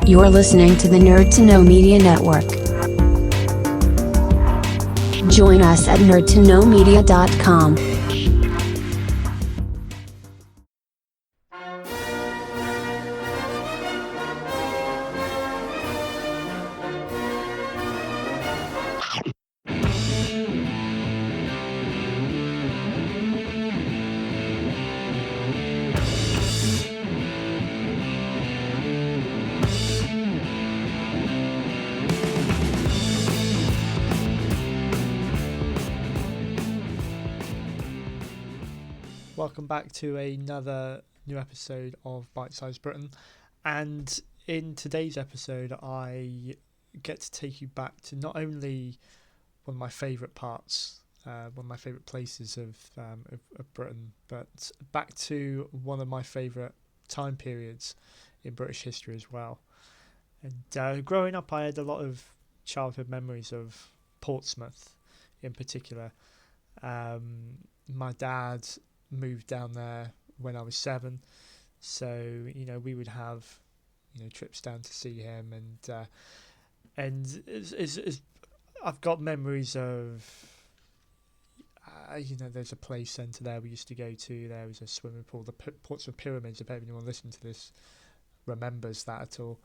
You're listening to the Nerd to Know Media Network. Join us at nerdtoknowmedia.com. Welcome back to another new episode of Bite Size Britain, and in today's episode I get to take you back to not only one of my favourite parts, one of my favourite places of Britain, but back to one of my favourite time periods in British history as well. And growing up I had a lot of childhood memories of Portsmouth in particular. My dad moved down there when I was 7, so we would have trips down to see him, and I've got memories of there's a play centre there we used to go to. There was a swimming pool, the Portsmouth Pyramids, if anyone listening to this remembers that at all.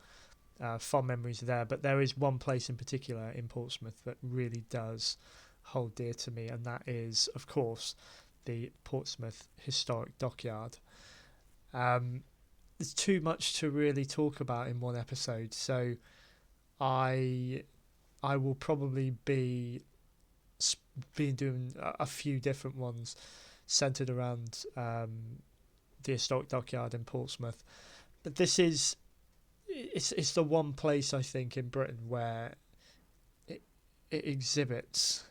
Fond memories there, but there is one place in particular in Portsmouth that really does hold dear to me, and that is, of course, the Portsmouth Historic Dockyard. There's too much to really talk about in one episode, so I will probably be doing a few different ones centered around the Historic Dockyard in Portsmouth. But this is it's the one place I think in Britain where it exhibits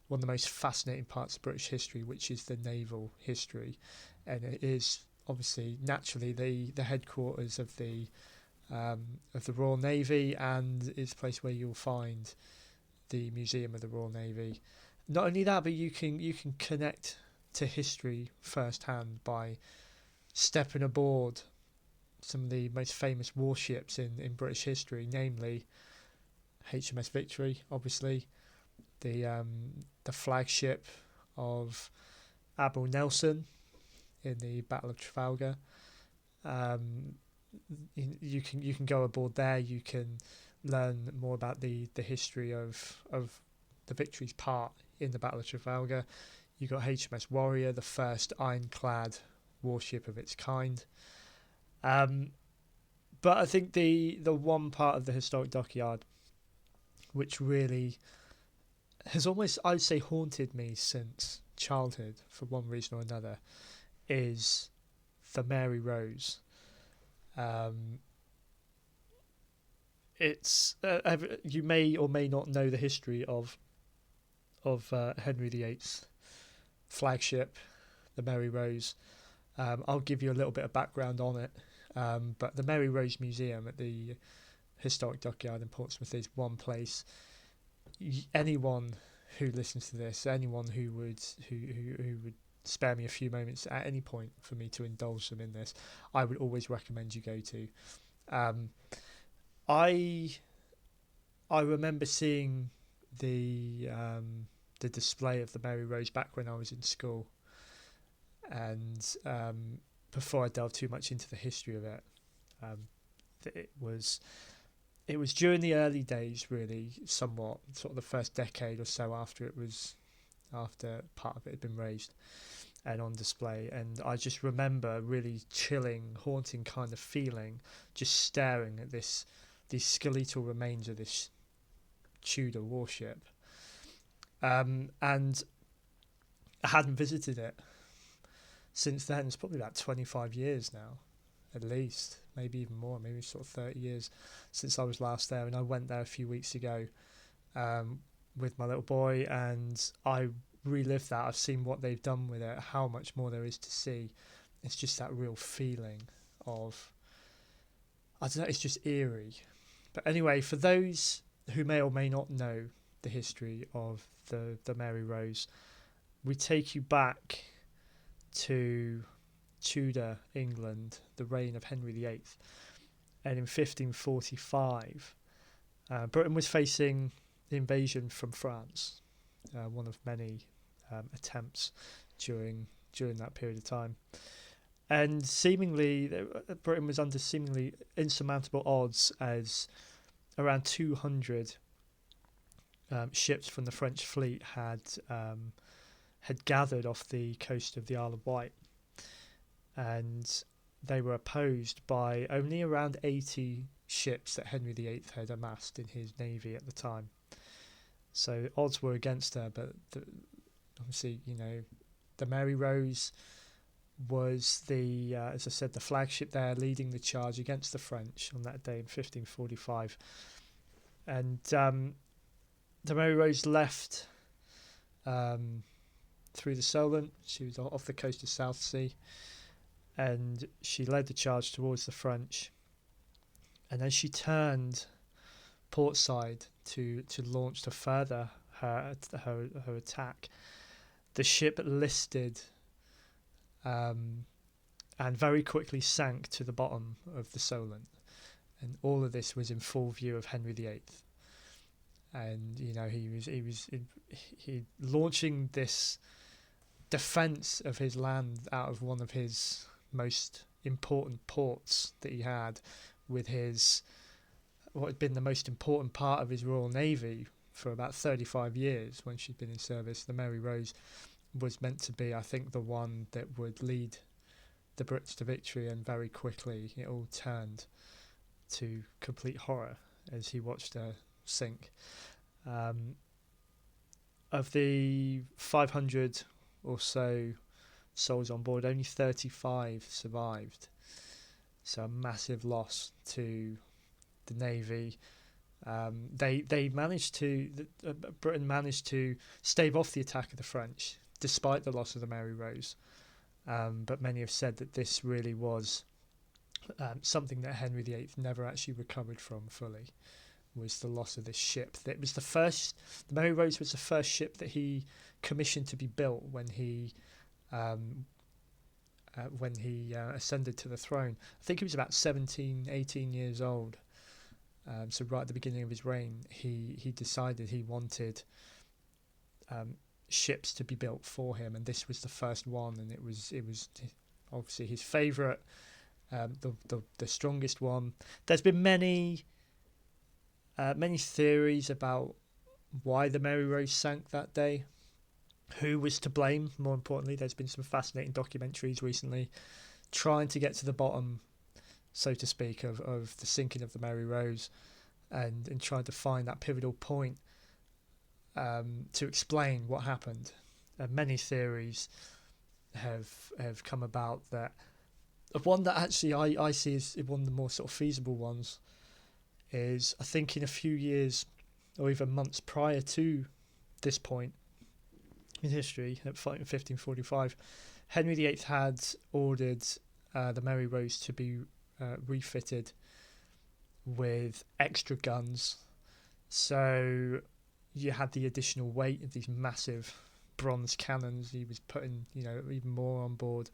one of the most fascinating parts of British history, which is the naval history, and it is obviously naturally the headquarters of the Royal Navy, and it's a place where you'll find the Museum of the Royal Navy. Not only that, but you can connect to history firsthand by stepping aboard some of the most famous warships in British history, namely HMS Victory, obviously, the flagship of Admiral Nelson in the Battle of Trafalgar. You can go aboard there. You can learn more about the history of the Victory's part in the Battle of Trafalgar. You got HMS Warrior, the first ironclad warship of its kind. But I think the one part of the Historic Dockyard which really has almost, I'd say, haunted me since childhood for one reason or another is the Mary Rose. It's you may or may not know the history of Henry VIII's flagship, the Mary Rose. I'll give you a little bit of background on it, but the Mary Rose Museum at the Historic Dockyard in Portsmouth is one place. Anyone who listens to this, anyone who would spare me a few moments at any point for me to indulge them in this, I would always recommend you go to. I remember seeing the display of the Mary Rose back when I was in school, and before I delve too much into the history of it, it was during the early days, really, somewhat sort of the first decade or so after part of it had been raised and on display, and I just remember really chilling, haunting kind of feeling, just staring at these skeletal remains of this Tudor warship, and I hadn't visited it since then. It's probably about 25 years now, at least, maybe even more, maybe sort of 30 years since I was last there, and I went there a few weeks ago with my little boy, and I relived that. I've seen what they've done with it, how much more there is to see. It's just that real feeling of, I don't know, it's just eerie. But anyway, for those who may or may not know the history of the Mary Rose, we take you back to Tudor England, the reign of Henry VIII. And in 1545, Britain was facing the invasion from France, one of many attempts during that period of time. And seemingly, Britain was under seemingly insurmountable odds, as around 200 ships from the French fleet had gathered off the coast of the Isle of Wight, and they were opposed by only around 80 ships that Henry VIII had amassed in his navy at the time. So odds were against her, but obviously, the Mary Rose was as I said, the flagship there, leading the charge against the French on that day in 1545. And the Mary Rose left through the Solent. She was off the coast of Southsea, and she led the charge towards the French. And as she turned portside to launch to further her attack, the ship listed and very quickly sank to the bottom of the Solent. And all of this was in full view of Henry VIII. And he was launching this defence of his land out of one of his most important ports that he had, with what had been the most important part of his Royal Navy for about 35 years when she'd been in service. The Mary Rose was meant to be, I think, the one that would lead the Brits to victory, and very quickly it all turned to complete horror as he watched her sink. Of the 500 or so souls on board, only 35 survived. So a massive loss to the Navy. They managed to, Britain managed to stave off the attack of the French despite the loss of the Mary Rose. But many have said that this really was something that Henry VIII never actually recovered from fully, was the loss of this ship. The Mary Rose was the first ship that he commissioned to be built when he ascended to the throne. I think he was about 17, 18 years old. So right at the beginning of his reign, he decided he wanted ships to be built for him, and this was the first one, and it was obviously his favourite, the strongest one. There's been many theories about why the Mary Rose sank that day, who was to blame. More importantly, there's been some fascinating documentaries recently trying to get to the bottom, so to speak, of the sinking of the Mary Rose, and trying to find that pivotal point to explain what happened. Many theories have come about. That one that actually I see as one of the more sort of feasible ones is, I think in a few years or even months prior to this point in history, at 1545, Henry VIII had ordered the Mary Rose to be refitted with extra guns. So you had the additional weight of these massive bronze cannons. He was putting, even more on board.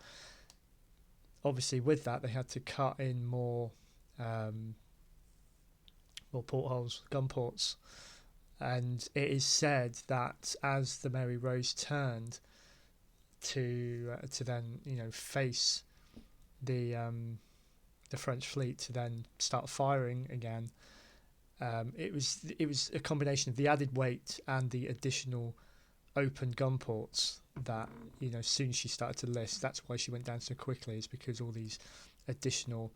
Obviously, with that, they had to cut in more portholes, gun ports. And it is said that as the Mary Rose turned to then face the French fleet to then start firing again, it was a combination of the added weight and the additional open gun ports that as soon as she started to list, that's why she went down so quickly, is because all these additional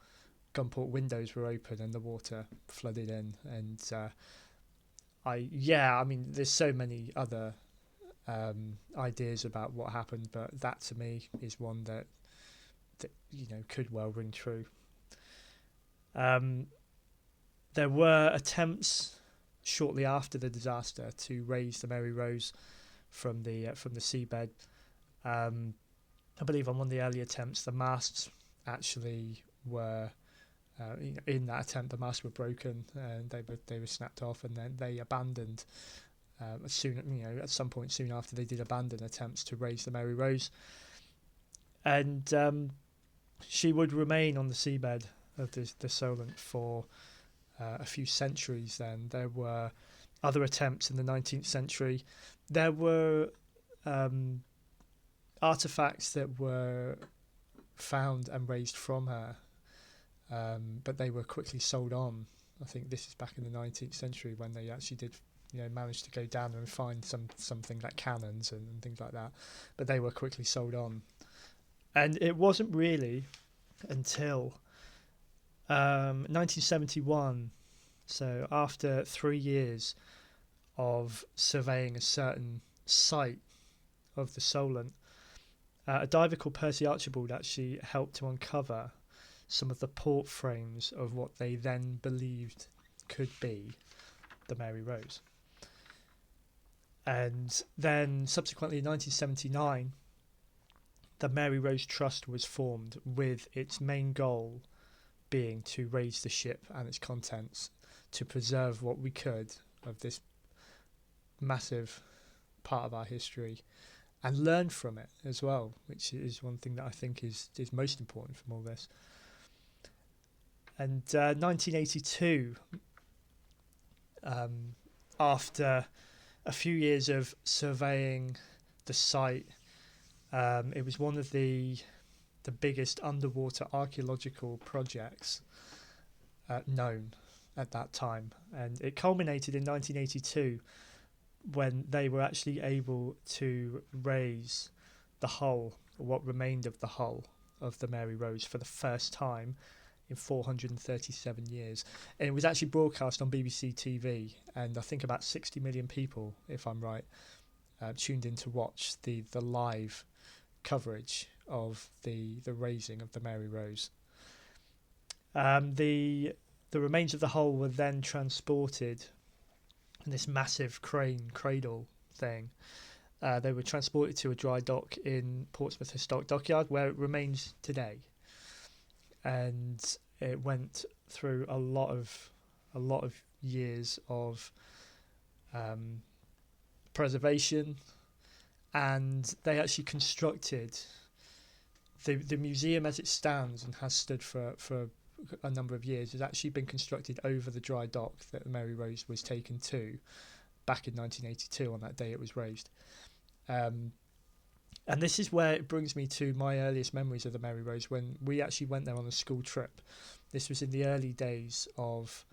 gun port windows were open and the water flooded in. And there's so many other ideas about what happened, but that to me is one that could well ring true. There were attempts shortly after the disaster to raise the Mary Rose from the seabed. I believe on one of the early attempts, the masts actually were in that attempt, the masts were broken and they were snapped off, and then they abandoned at some point soon after. They did abandon attempts to raise the Mary Rose, and she would remain on the seabed of the Solent for a few centuries. Then there were other attempts in the 19th century. There were artefacts that were found and raised from her, but they were quickly sold on. I think this is back in the 19th century when they actually did, manage to go down and find something like cannons and things like that, but they were quickly sold on. And it wasn't really until 1971, so after 3 years of surveying a certain site of the Solent, a diver called Percy Archibald actually helped to uncover some of the port frames of what they then believed could be the Mary Rose. And then subsequently in 1979, the Mary Rose Trust was formed, with its main goal being to raise the ship and its contents to preserve what we could of this massive part of our history and learn from it as well, which is one thing that I think is most important from all this. And 1982, after a few years of surveying the site, it was one of the biggest underwater archaeological projects known at that time, and it culminated in 1982 when they were actually able to raise the hull, or what remained of the hull, of the Mary Rose for the first time in 437 years. And it was actually broadcast on BBC TV, and I think about 60 million people, if I'm right, tuned in to watch the live coverage of the raising of the Mary Rose. The remains of the hull were then transported in this massive cradle thing. They were transported to a dry dock in Portsmouth Historic Dockyard, where it remains today. And it went through a lot of years of preservation, and they actually constructed the museum as it stands and has stood for a number of years. Has actually been constructed over the dry dock that the Mary Rose was taken to back in 1982 on that day it was raised. And this is where it brings me to my earliest memories of the Mary Rose, when we actually went there on a school trip. This was in the early days of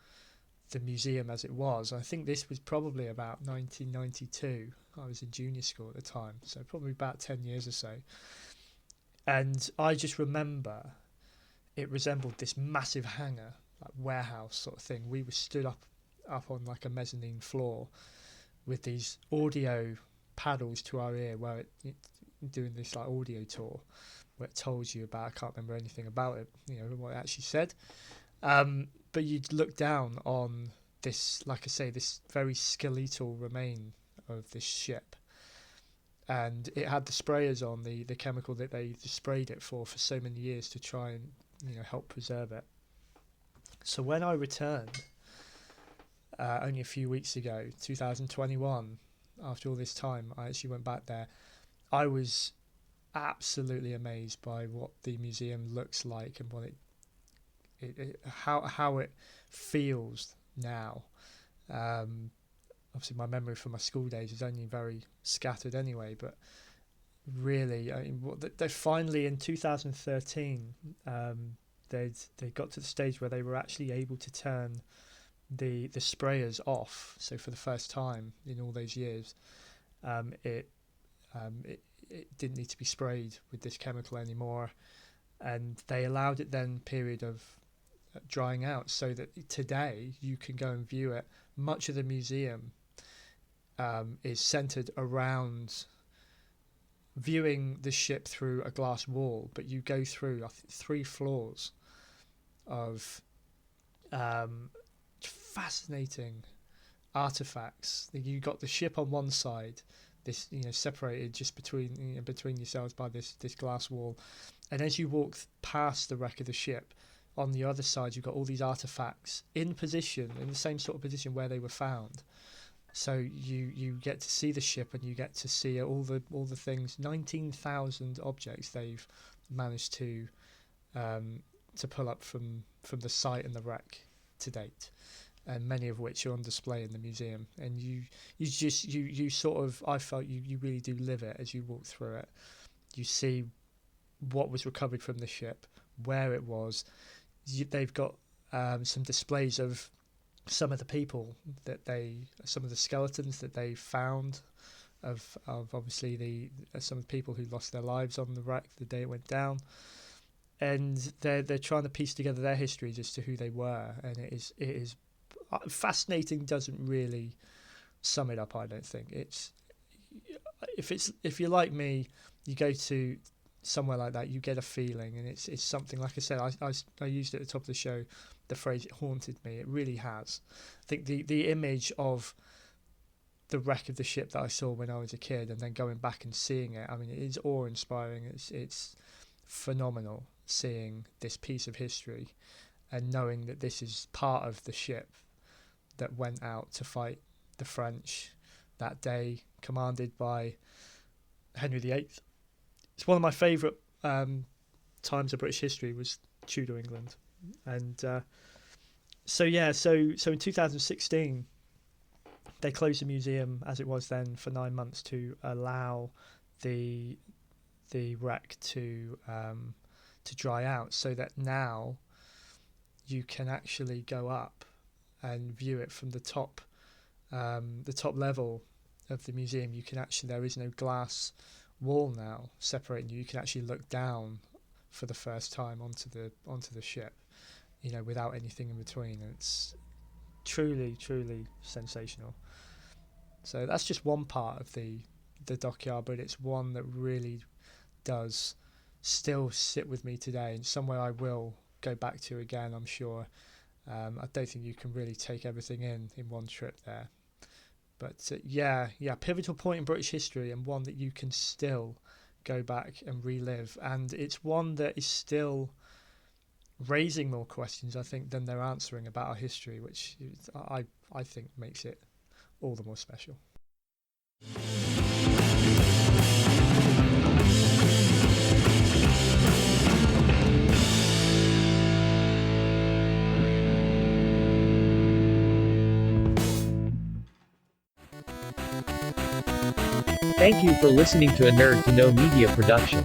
the museum as it was. I think this was probably about 1992. I was in junior school at the time, so probably about 10 years or so. And I just remember it resembled this massive hangar, like warehouse sort of thing. We were stood up on like a mezzanine floor with these audio paddles to our ear, where it doing this like audio tour where it told you about, I can't remember anything about it, what it actually said, but you'd look down on this, like I say, this very skeletal remain of this ship, and it had the sprayers on, the chemical that they sprayed it for so many years to try and help preserve it. So when I returned only a few weeks ago, 2021, after all this time, I actually went back there. I was absolutely amazed by what the museum looks like and what how it feels now. Obviously, my memory from my school days is only very scattered anyway, but really, they finally in 2013 they got to the stage where they were actually able to turn the sprayers off. So for the first time in all those years, it didn't need to be sprayed with this chemical anymore, and they allowed it then period of drying out, so that today you can go and view it. Much of the museum is centered around viewing the ship through a glass wall, but you go through 3 floors of fascinating artifacts. You got the ship on one side, this separated just between yourselves by this glass wall, and as you walk past the wreck of the ship, on the other side you've got all these artifacts in position, in the same sort of position where they were found. So you get to see the ship, and you get to see all the things. 19,000 objects they've managed to to pull up from the site and the wreck to date, and many of which are on display in the museum. And you sort of, I felt you really do live it as you walk through it. You see what was recovered from the ship, where it was. They've got some displays of some of the people some of the skeletons that they found of obviously some of the people who lost their lives on the wreck the day it went down, and they're trying to piece together their histories as to who they were, and it is fascinating. Doesn't really sum it up, I don't think. If you're like me, you go to somewhere like that, you get a feeling, and it's something, like I said, I used at the top of the show the phrase "it haunted me." It really has. I think the image of the wreck of the ship that I saw when I was a kid, and then going back and seeing it, I mean, it is awe-inspiring. It's phenomenal seeing this piece of history and knowing that this is part of the ship that went out to fight the French that day, commanded by Henry VIII. It's one of my favourite times of British history was Tudor England. And so in 2016 they closed the museum as it was then for 9 months to allow the wreck to dry out, so that now you can actually go up and view it from the top level of the museum. You can actually, there is no glass wall now separating you. You can actually look down for the first time onto the ship, without anything in between. And it's truly sensational. So that's just one part of the dockyard, but it's one that really does still sit with me today, and somewhere I will go back to again, I'm sure. I don't think you can really take everything in one trip there. But pivotal point in British history, and one that you can still go back and relive. And it's one that is still raising more questions, I think, than they're answering about our history, which I think makes it all the more special. Thank you for listening to a Nerd to Know Media production.